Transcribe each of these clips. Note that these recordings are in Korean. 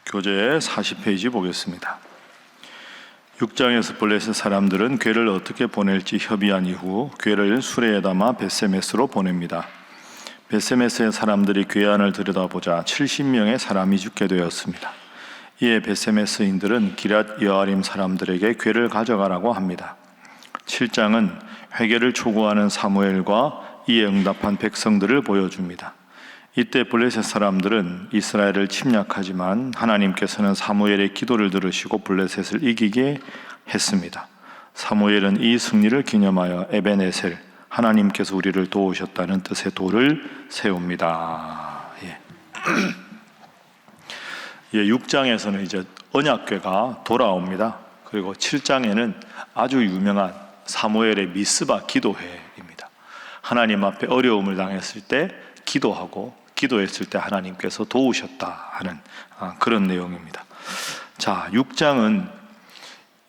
교재 40페이지 보겠습니다. 6장에서 블레셋 사람들은 궤를 어떻게 보낼지 협의한 이후 궤를 수레에 담아 벳세메스로 보냅니다. 벳세메스의 사람들이 궤 안을 들여다보자 70명의 사람이 죽게 되었습니다. 이에 벳세메스인들은 기럇 여아림 사람들에게 궤를 가져가라고 합니다. 7장은 회개를 촉구하는 사무엘과 이에 응답한 백성들을 보여줍니다. 이때 블레셋 사람들은 이스라엘을 침략하지만 하나님께서는 사무엘의 기도를 들으시고 블레셋을 이기게 했습니다. 사무엘은 이 승리를 기념하여 에벤에셀, 하나님께서 우리를 도우셨다는 뜻의 돌을 세웁니다. 6장에서는 이제 언약궤가 돌아옵니다. 그리고 7장에는 아주 유명한 사무엘의 미스바 기도회입니다. 하나님 앞에 어려움을 당했을 때 기도했을 때 하나님께서 도우셨다 하는 그런 내용입니다. 자, 6장은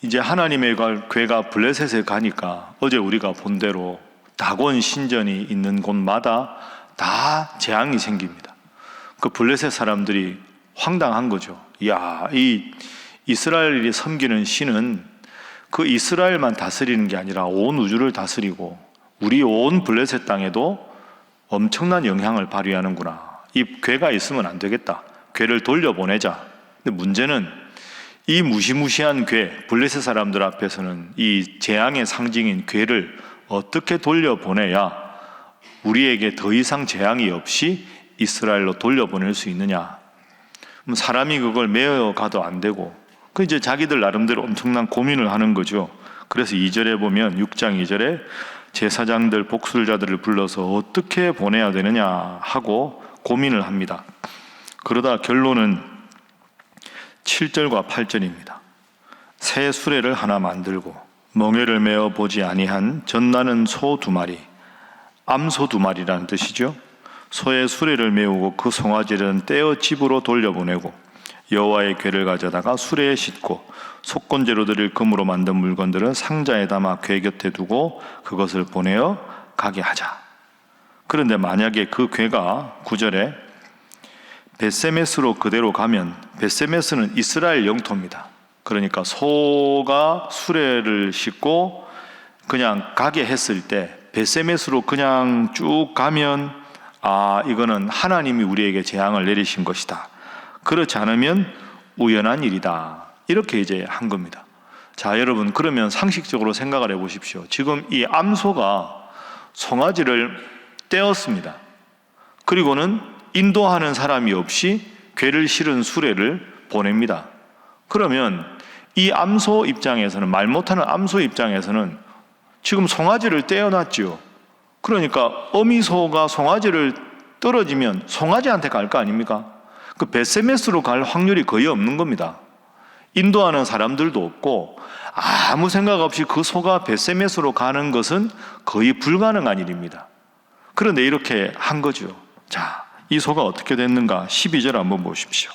이제 하나님의 궤가 블레셋에 가니까 어제 우리가 본 대로 다곤 신전이 있는 곳마다 다 재앙이 생깁니다. 그 블레셋 사람들이 황당한 거죠. 이야, 이 이스라엘이 섬기는 신은 그 이스라엘만 다스리는 게 아니라 온 우주를 다스리고 우리 온 블레셋 땅에도 엄청난 영향을 발휘하는구나. 이 궤가 있으면 안 되겠다. 궤를 돌려보내자. 근데 문제는 이 무시무시한 궤, 블레셋 사람들 앞에서는 이 재앙의 상징인 궤를 어떻게 돌려보내야 우리에게 더 이상 재앙이 없이 이스라엘로 돌려보낼 수 있느냐. 사람이 그걸 메어가도 안 되고 그 이제 자기들 나름대로 엄청난 고민을 하는 거죠. 그래서 2절에 보면 6장 2절에 제사장들, 복술자들을 불러서 어떻게 보내야 되느냐 하고 고민을 합니다. 그러다 결론은 7절과 8절입니다. 새 수레를 하나 만들고 멍에를 메어 보지 아니한 젖나는 소 2마리, 암소 2마리라는 뜻이죠. 소의 수레를 메우고 그 송아지는 떼어 집으로 돌려보내고 여호와의 궤를 가져다가 수레에 싣고 속건제로 드릴 금으로 만든 물건들은 상자에 담아 궤 곁에 두고 그것을 보내어 가게 하자. 그런데 만약에 그 궤가 9절에 벳세메스로 그대로 가면, 벳세메스는 이스라엘 영토입니다. 그러니까 소가 수레를 싣고 그냥 가게 했을 때 벳세메스로 그냥 쭉 가면 이거는 하나님이 우리에게 재앙을 내리신 것이다. 그렇지 않으면 우연한 일이다. 이렇게 이제 한 겁니다. 자, 여러분, 그러면 상식적으로 생각을 해보십시오. 지금 이 암소가 송아지를 떼었습니다. 그리고는 인도하는 사람이 없이 궤를 실은 수레를 보냅니다. 그러면 이 암소 입장에서는, 말 못하는 암소 입장에서는 지금 송아지를 떼어놨죠. 그러니까 어미소가 송아지를 떨어지면 송아지한테 갈 거 아닙니까? 그 벳세메스로 갈 확률이 거의 없는 겁니다. 인도하는 사람들도 없고 아무 생각 없이 그 소가 벳세메스로 가는 것은 거의 불가능한 일입니다. 그런데 이렇게 한 거죠. 자, 이 소가 어떻게 됐는가? 12절 한번 보십시오.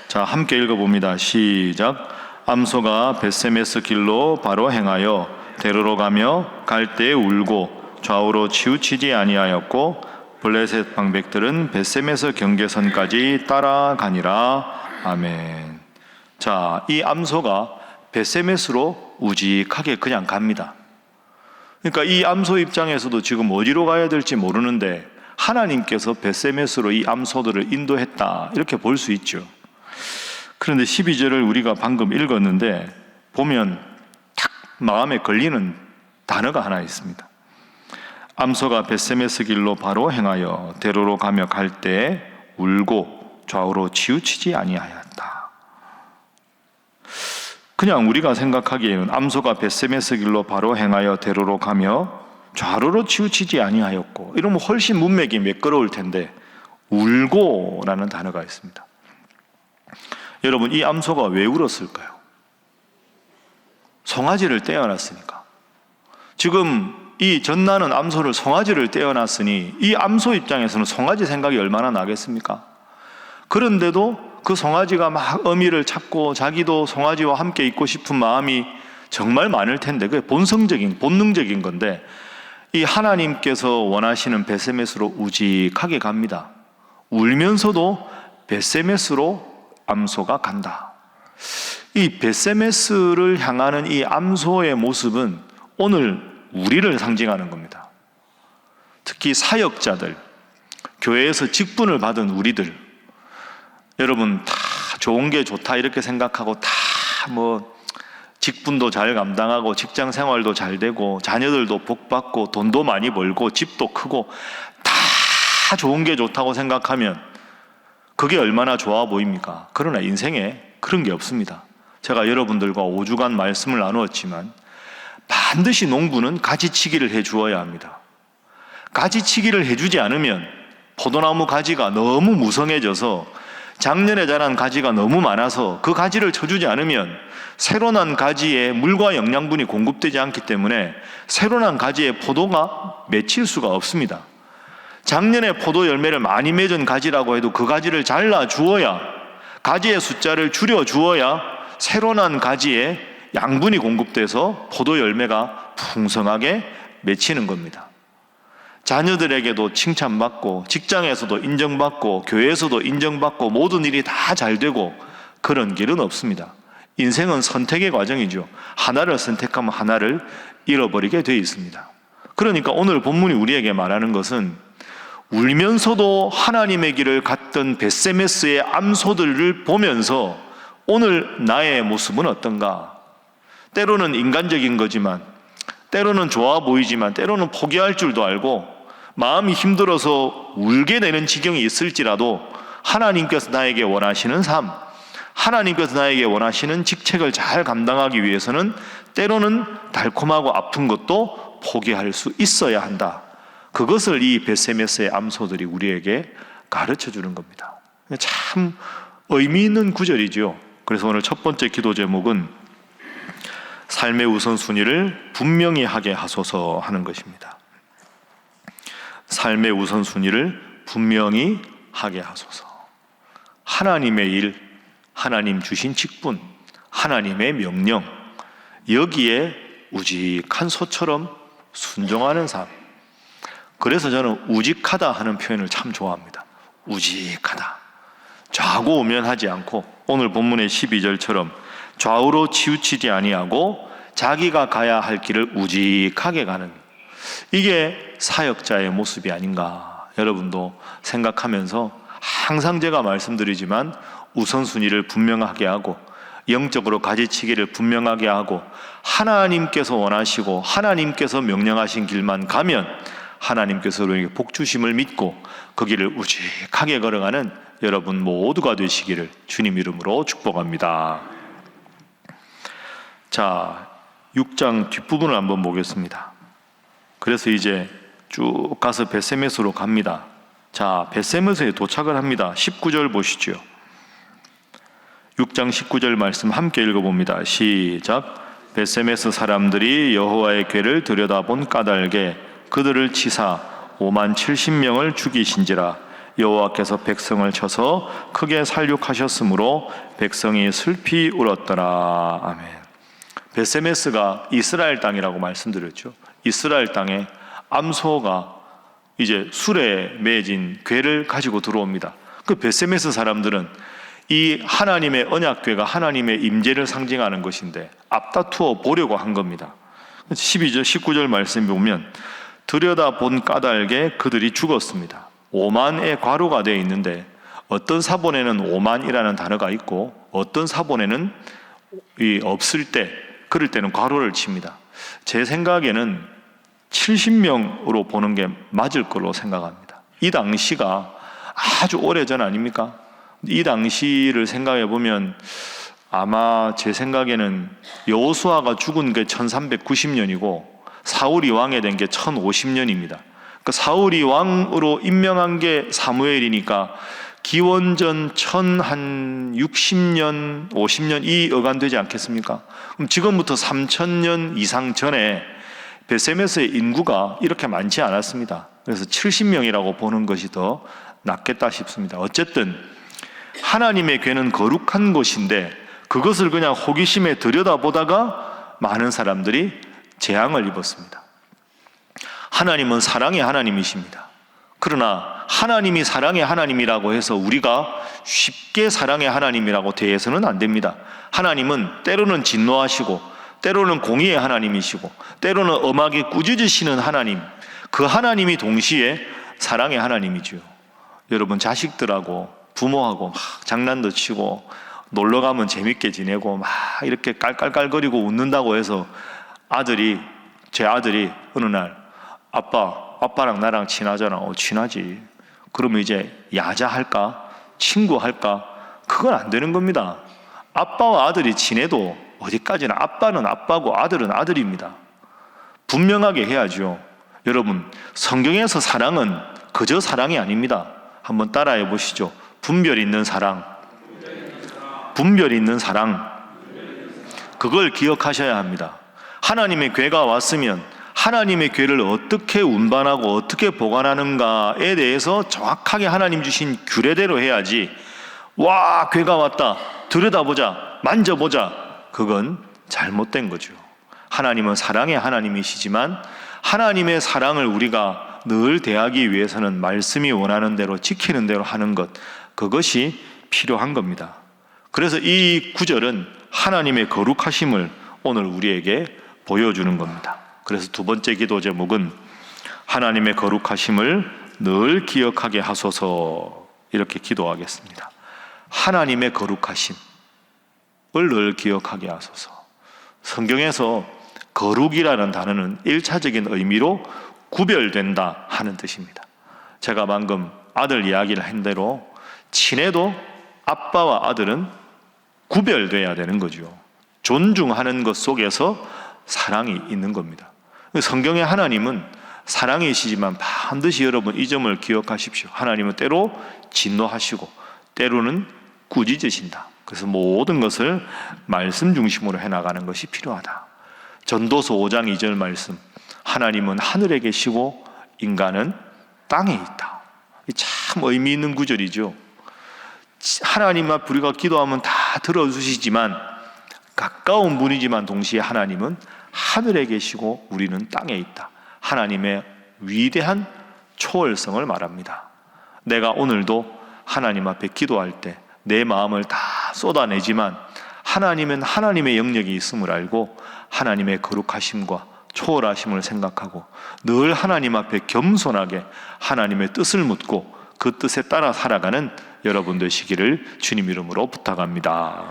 자, 함께 읽어봅니다. 시작. 암소가 벳세메스 길로 바로 행하여 대로로 가며 갈 때에 울고 좌우로 치우치지 아니하였고 블레셋 방백들은 벳세메스 경계선까지 따라가니라. 아멘. 자, 이 암소가 벳세메스로 우직하게 그냥 갑니다. 그러니까 이 암소 입장에서도 지금 어디로 가야 될지 모르는데 하나님께서 벳세메스로 이 암소들을 인도했다, 이렇게 볼 수 있죠. 그런데 12절을 우리가 방금 읽었는데 보면 탁 마음에 걸리는 단어가 하나 있습니다. 암소가 벳세메스 길로 바로 행하여 대로로 가며 갈 때 울고 좌우로 치우치지 아니하였다. 그냥 우리가 생각하기에는 암소가 벳세메스 길로 바로 행하여 대로로 가며 좌우로 치우치지 아니하였고 이러면 훨씬 문맥이 매끄러울 텐데 울고라는 단어가 있습니다. 여러분, 이 암소가 왜 울었을까요? 송아지를 떼어놨으니까. 지금 이 젖나는 암소를 송아지를 떼어놨으니 이 암소 입장에서는 송아지 생각이 얼마나 나겠습니까? 그런데도 그 송아지가 막 어미를 찾고 자기도 송아지와 함께 있고 싶은 마음이 정말 많을 텐데 그게 본능적인 건데 이 하나님께서 원하시는 벳세메스로 우직하게 갑니다. 울면서도 벳세메스로 암소가 간다. 이 벳세메스를 향하는 이 암소의 모습은 오늘 우리를 상징하는 겁니다. 특히 사역자들, 교회에서 직분을 받은 우리들, 여러분 다 좋은 게 좋다 이렇게 생각하고 다 직분도 잘 감당하고 직장 생활도 잘 되고 자녀들도 복 받고 돈도 많이 벌고 집도 크고 다 좋은 게 좋다고 생각하면 그게 얼마나 좋아 보입니까? 그러나 인생에 그런 게 없습니다. 제가 여러분들과 5주간 말씀을 나누었지만 반드시 농부는 가지치기를 해주어야 합니다. 가지치기를 해주지 않으면 포도나무 가지가 너무 무성해져서 작년에 자란 가지가 너무 많아서 그 가지를 쳐주지 않으면 새로 난 가지에 물과 영양분이 공급되지 않기 때문에 새로 난 가지에 포도가 맺힐 수가 없습니다. 작년에 포도 열매를 많이 맺은 가지라고 해도 그 가지를 잘라 주어야, 가지의 숫자를 줄여 주어야 새로 난 가지에 양분이 공급돼서 포도 열매가 풍성하게 맺히는 겁니다. 자녀들에게도 칭찬받고 직장에서도 인정받고 교회에서도 인정받고 모든 일이 다 잘 되고 그런 길은 없습니다. 인생은 선택의 과정이죠. 하나를 선택하면 하나를 잃어버리게 되어 있습니다. 그러니까 오늘 본문이 우리에게 말하는 것은 울면서도 하나님의 길을 갔던 벳세메스의 암소들을 보면서 오늘 나의 모습은 어떤가? 때로는 인간적인 거지만, 때로는 좋아 보이지만, 때로는 포기할 줄도 알고 마음이 힘들어서 울게 되는 지경이 있을지라도 하나님께서 나에게 원하시는 삶, 하나님께서 나에게 원하시는 직책을 잘 감당하기 위해서는 때로는 달콤하고 아픈 것도 포기할 수 있어야 한다. 그것을 이 벳세메스의 암소들이 우리에게 가르쳐 주는 겁니다. 참 의미 있는 구절이죠. 그래서 오늘 첫 번째 기도 제목은 삶의 우선순위를 분명히 하게 하소서 하는 것입니다. 삶의 우선순위를 분명히 하게 하소서. 하나님의 일, 하나님 주신 직분, 하나님의 명령, 여기에 우직한 소처럼 순종하는 삶. 그래서 저는 우직하다 하는 표현을 참 좋아합니다. 우직하다. 좌고 우면하지 않고 오늘 본문의 12절처럼 좌우로 치우치지 아니하고 자기가 가야 할 길을 우직하게 가는, 이게 사역자의 모습이 아닌가 여러분도 생각하면서 항상 제가 말씀드리지만 우선순위를 분명하게 하고 영적으로 가지치기를 분명하게 하고 하나님께서 원하시고 하나님께서 명령하신 길만 가면 하나님께서 우리에게 복 주심을 믿고 그 길을 우직하게 걸어가는 여러분 모두가 되시기를 주님 이름으로 축복합니다. 자, 6장 뒷부분을 한번 보겠습니다. 그래서 이제 쭉 가서 벳세메스로 갑니다. 자, 벳세메스에 도착을 합니다. 19절 보시죠. 6장 19절 말씀 함께 읽어봅니다. 시작. 벳세메스 사람들이 여호와의 궤를 들여다본 까닭에 그들을 치사 5만 70명을 죽이신지라. 여호와께서 백성을 쳐서 크게 살육하셨으므로 백성이 슬피 울었더라. 아멘. 벳세메스가 이스라엘 땅이라고 말씀드렸죠. 이스라엘 땅에 암소가 이제 수레에 매진 궤를 가지고 들어옵니다. 그 벳세메스 사람들은 이 하나님의 언약궤가 하나님의 임재를 상징하는 것인데 앞다투어 보려고 한 겁니다. 12절, 19절 말씀 보면 들여다본 까닭에 그들이 죽었습니다. 5만의 괄호가 되어 있는데 어떤 사본에는 5만이라는 단어가 있고 어떤 사본에는 없을 때, 그럴 때는 괄호를 칩니다. 제 생각에는 70명으로 보는 게 맞을 걸로 생각합니다. 이 당시가 아주 오래전 아닙니까? 이 당시를 생각해 보면 아마 제 생각에는 여호수아가 죽은 게 1390년이고 사울이 왕이 된 게 1050년입니다. 그러니까 사울이 왕으로 임명한 게 사무엘이니까 기원전 1060년, 50년 이 어간되지 않겠습니까? 그럼 지금부터 3000년 이상 전에 벳세메스의 인구가 이렇게 많지 않았습니다. 그래서 70명이라고 보는 것이 더 낫겠다 싶습니다. 어쨌든 하나님의 궤는 거룩한 곳인데 그것을 그냥 호기심에 들여다보다가 많은 사람들이 재앙을 입었습니다. 하나님은 사랑의 하나님이십니다. 그러나 하나님이 사랑의 하나님이라고 해서 우리가 쉽게 사랑의 하나님이라고 대해서는 안 됩니다. 하나님은 때로는 진노하시고 때로는 공의의 하나님이시고 때로는 엄하게 꾸짖으시는 하나님, 그 하나님이 동시에 사랑의 하나님이죠. 여러분, 자식들하고 부모하고 막 장난도 치고 놀러 가면 재밌게 지내고 막 이렇게 깔깔깔거리고 웃는다고 해서 제 아들이 어느 날 아빠랑 나랑 친하잖아. 친하지. 그러면 이제 야자 할까? 친구 할까? 그건 안 되는 겁니다. 아빠와 아들이 친해도 어디까지나 아빠는 아빠고 아들은 아들입니다. 분명하게 해야죠. 여러분, 성경에서 사랑은 그저 사랑이 아닙니다. 한번 따라해 보시죠. 분별 있는 사랑. 분별 있는 사랑. 그걸 기억하셔야 합니다. 하나님의 괴가 왔으면 하나님의 괴를 어떻게 운반하고 어떻게 보관하는가에 대해서 정확하게 하나님 주신 규례대로 해야지, 와, 괴가 왔다, 들여다보자, 만져보자, 그건 잘못된 거죠. 하나님은 사랑의 하나님이시지만 하나님의 사랑을 우리가 늘 대하기 위해서는 말씀이 원하는 대로 지키는 대로 하는 것, 그것이 필요한 겁니다. 그래서 이 구절은 하나님의 거룩하심을 오늘 우리에게 보여주는 겁니다. 그래서 두 번째 기도 제목은 하나님의 거룩하심을 늘 기억하게 하소서, 이렇게 기도하겠습니다. 하나님의 거룩하심을 늘 기억하게 하소서. 성경에서 거룩이라는 단어는 1차적인 의미로 구별된다 하는 뜻입니다. 제가 방금 아들 이야기를 한 대로 친해도 아빠와 아들은 구별돼야 되는 거죠. 존중하는 것 속에서 사랑이 있는 겁니다. 성경의 하나님은 사랑이시지만 반드시 여러분 이 점을 기억하십시오. 하나님은 때로 진노하시고 때로는 꾸짖으신다. 그래서 모든 것을 말씀 중심으로 해나가는 것이 필요하다. 전도서 5장 2절 말씀, 하나님은 하늘에 계시고 인간은 땅에 있다. 참 의미 있는 구절이죠. 하나님 앞 우리가 기도하면 다 들어주시지만, 가까운 분이지만 동시에 하나님은 하늘에 계시고 우리는 땅에 있다. 하나님의 위대한 초월성을 말합니다. 내가 오늘도 하나님 앞에 기도할 때 내 마음을 다 쏟아내지만 하나님은 하나님의 영역이 있음을 알고 하나님의 거룩하심과 초월하심을 생각하고 늘 하나님 앞에 겸손하게 하나님의 뜻을 묻고 그 뜻에 따라 살아가는 여러분 되시기를 주님 이름으로 부탁합니다.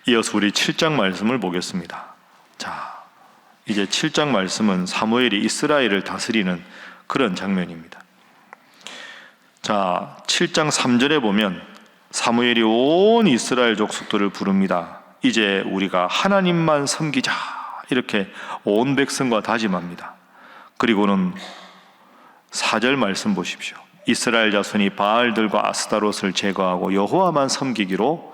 이어서 우리 7장 말씀을 보겠습니다. 자, 이제 7장 말씀은 사무엘이 이스라엘을 다스리는 그런 장면입니다. 자, 7장 3절에 보면 사무엘이 온 이스라엘 족속들을 부릅니다. 이제 우리가 하나님만 섬기자, 이렇게 온 백성과 다짐합니다. 그리고는 4절 말씀 보십시오. 이스라엘 자손이 바알들과 아스타롯을 제거하고 여호와만 섬기기로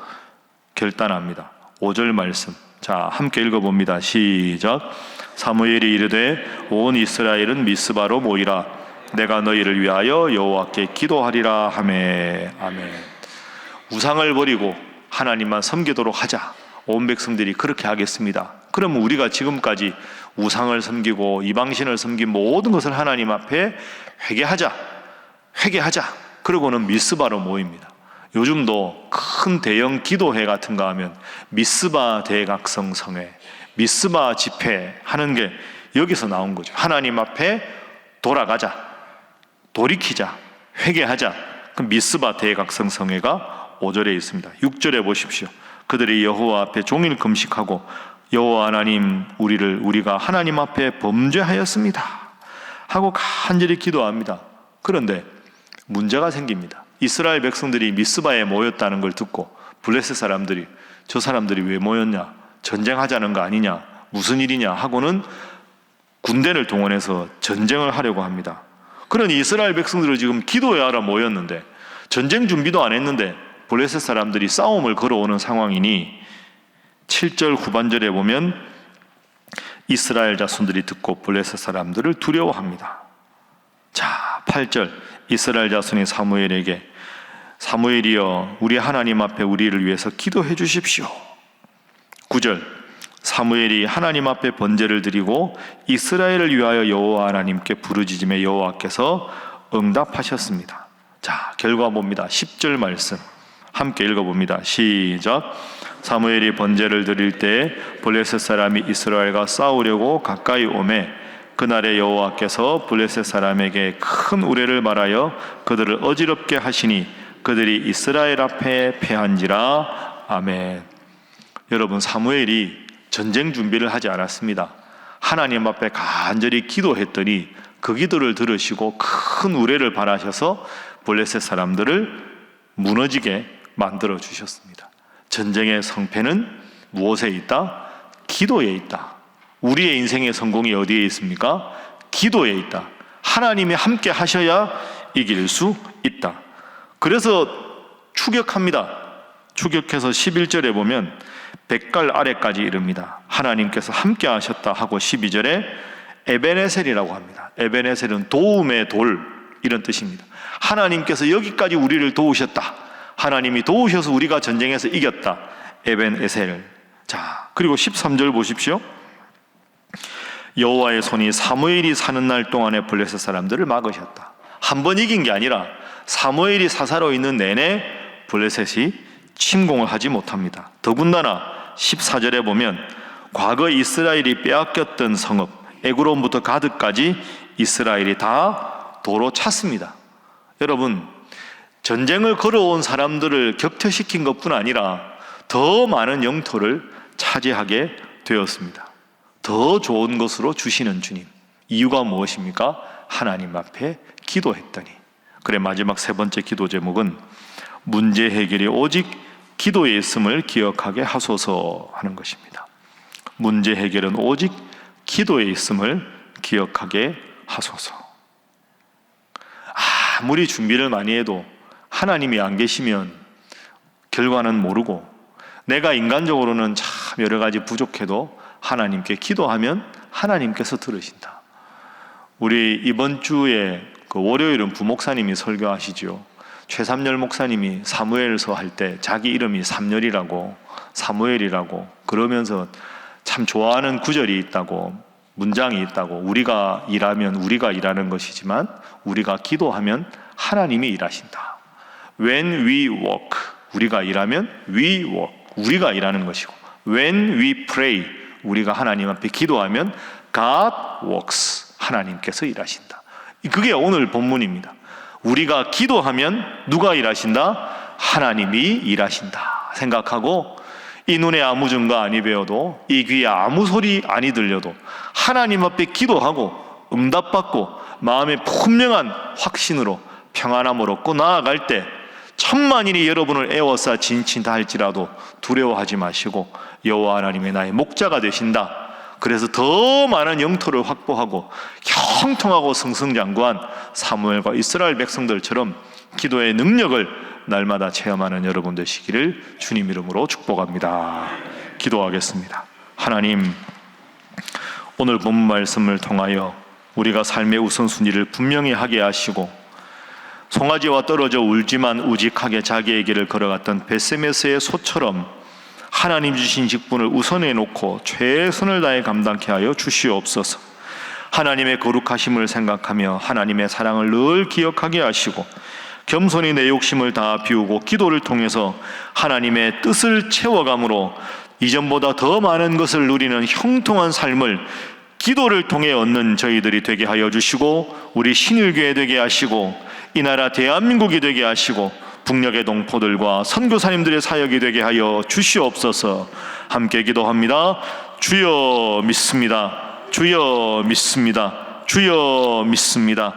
결단합니다. 5절 말씀, 자, 함께 읽어봅니다. 시작. 사무엘이 이르되 온 이스라엘은 미스바로 모이라. 내가 너희를 위하여 여호와께 기도하리라 하매. 아멘. 우상을 버리고 하나님만 섬기도록 하자. 온 백성들이 그렇게 하겠습니다. 그러면 우리가 지금까지 우상을 섬기고 이방신을 섬긴 모든 것을 하나님 앞에 회개하자. 그러고는 미스바로 모입니다. 요즘도 큰 대형 기도회 같은 거 하면 미스바 대각성 성회, 미스바 집회 하는 게 여기서 나온 거죠. 하나님 앞에 돌아가자, 돌이키자, 회개하자. 그 미스바 대각성 성회가 5절에 있습니다. 6절에 보십시오. 그들이 여호와 앞에 종일 금식하고 여호와 하나님, 우리가 하나님 앞에 범죄하였습니다 하고 간절히 기도합니다. 그런데 문제가 생깁니다. 이스라엘 백성들이 미스바에 모였다는 걸 듣고 블레셋 사람들이, 저 사람들이 왜 모였냐, 전쟁하자는 거 아니냐, 무슨 일이냐 하고는 군대를 동원해서 전쟁을 하려고 합니다. 그러니 이스라엘 백성들은 지금 기도해야 하러 모였는데 전쟁 준비도 안 했는데 블레셋 사람들이 싸움을 걸어오는 상황이니 7절 후반절에 보면 이스라엘 자손들이 듣고 블레셋 사람들을 두려워합니다. 자, 8절, 이스라엘 자손이 사무엘에게 사무엘이여 우리 하나님 앞에 우리를 위해서 기도해 주십시오. 9절, 사무엘이 하나님 앞에 번제를 드리고 이스라엘을 위하여 여호와 하나님께 부르짖음에 여호와께서 응답하셨습니다. 자, 결과 봅니다. 10절 말씀 함께 읽어봅니다. 시작. 사무엘이 번제를 드릴 때 블레셋 사람이 이스라엘과 싸우려고 가까이 오매 그날에 여호와께서 블레셋 사람에게 큰 우레를 말하여 그들을 어지럽게 하시니 그들이 이스라엘 앞에 패한지라. 아멘. 여러분, 사무엘이 전쟁 준비를 하지 않았습니다. 하나님 앞에 간절히 기도했더니 그 기도를 들으시고 큰 우레를 발하셔서 블레셋 사람들을 무너지게 만들어 주셨습니다. 전쟁의 성패는 무엇에 있다? 기도에 있다. 우리의 인생의 성공이 어디에 있습니까? 기도에 있다. 하나님이 함께 하셔야 이길 수 있다. 그래서 추격합니다. 추격해서 11절에 보면 백갈 아래까지 이릅니다. 하나님께서 함께 하셨다 하고 12절에 에베네셀이라고 합니다. 에베네셀은 도움의 돌, 이런 뜻입니다. 하나님께서 여기까지 우리를 도우셨다. 하나님이 도우셔서 우리가 전쟁에서 이겼다. 에벤에셀. 자, 그리고 13절 보십시오. 여호와의 손이 사무엘이 사는 날 동안에 블레셋 사람들을 막으셨다. 한 번 이긴 게 아니라 사무엘이 사사로 있는 내내 블레셋이 침공을 하지 못합니다. 더군다나 14절에 보면 과거 이스라엘이 빼앗겼던 성읍 에그론부터 가드까지 이스라엘이 다 도로 찼습니다. 여러분, 전쟁을 걸어온 사람들을 격퇴시킨 것뿐 아니라 더 많은 영토를 차지하게 되었습니다. 더 좋은 것으로 주시는 주님. 이유가 무엇입니까? 하나님 앞에 기도했더니. 그래, 마지막 세 번째 기도 제목은 문제 해결이 오직 기도에 있음을 기억하게 하소서 하는 것입니다. 문제 해결은 오직 기도에 있음을 기억하게 하소서. 아무리 준비를 많이 해도 하나님이 안 계시면 결과는 모르고, 내가 인간적으로는 참 여러 가지 부족해도 하나님께 기도하면 하나님께서 들으신다. 우리 이번 주에 그 월요일은 부목사님이 설교하시죠. 최삼열 목사님이 사무엘서 할 때 자기 이름이 삼열이라고, 사무엘이라고 그러면서 참 좋아하는 구절이 있다고, 문장이 있다고. 우리가 일하면 우리가 일하는 것이지만 우리가 기도하면 하나님이 일하신다. When we work, 우리가 일하면 we work, 우리가 일하는 것이고, When we pray, 우리가 하나님 앞에 기도하면 God works, 하나님께서 일하신다. 그게 오늘 본문입니다. 우리가 기도하면 누가 일하신다? 하나님이 일하신다 생각하고, 이 눈에 아무 증거 아니 배워도, 이 귀에 아무 소리 아니 들려도 하나님 앞에 기도하고 응답받고 마음의 분명한 확신으로 평안함을 얻고 나아갈 때 천만인이 여러분을 애워싸 진친다 할지라도 두려워하지 마시고 여호와 하나님의 나의 목자가 되신다. 그래서 더 많은 영토를 확보하고 형통하고 승승장구한 사무엘과 이스라엘 백성들처럼 기도의 능력을 날마다 체험하는 여러분 되시기를 주님 이름으로 축복합니다. 기도하겠습니다. 하나님, 오늘 본문 말씀을 통하여 우리가 삶의 우선순위를 분명히 하게 하시고, 송아지와 떨어져 울지만 우직하게 자기의 길을 걸어갔던 베세메스의 소처럼 하나님 주신 직분을 우선해 놓고 최선을 다해 감당케 하여 주시옵소서. 하나님의 거룩하심을 생각하며 하나님의 사랑을 늘 기억하게 하시고, 겸손히 내 욕심을 다 비우고 기도를 통해서 하나님의 뜻을 채워감으로 이전보다 더 많은 것을 누리는 형통한 삶을 기도를 통해 얻는 저희들이 되게 하여 주시고, 우리 신일교회 되게 하시고, 이 나라 대한민국이 되게 하시고, 북녘의 동포들과 선교사님들의 사역이 되게 하여 주시옵소서. 함께 기도합니다. 주여 믿습니다. 주여 믿습니다. 주여 믿습니다.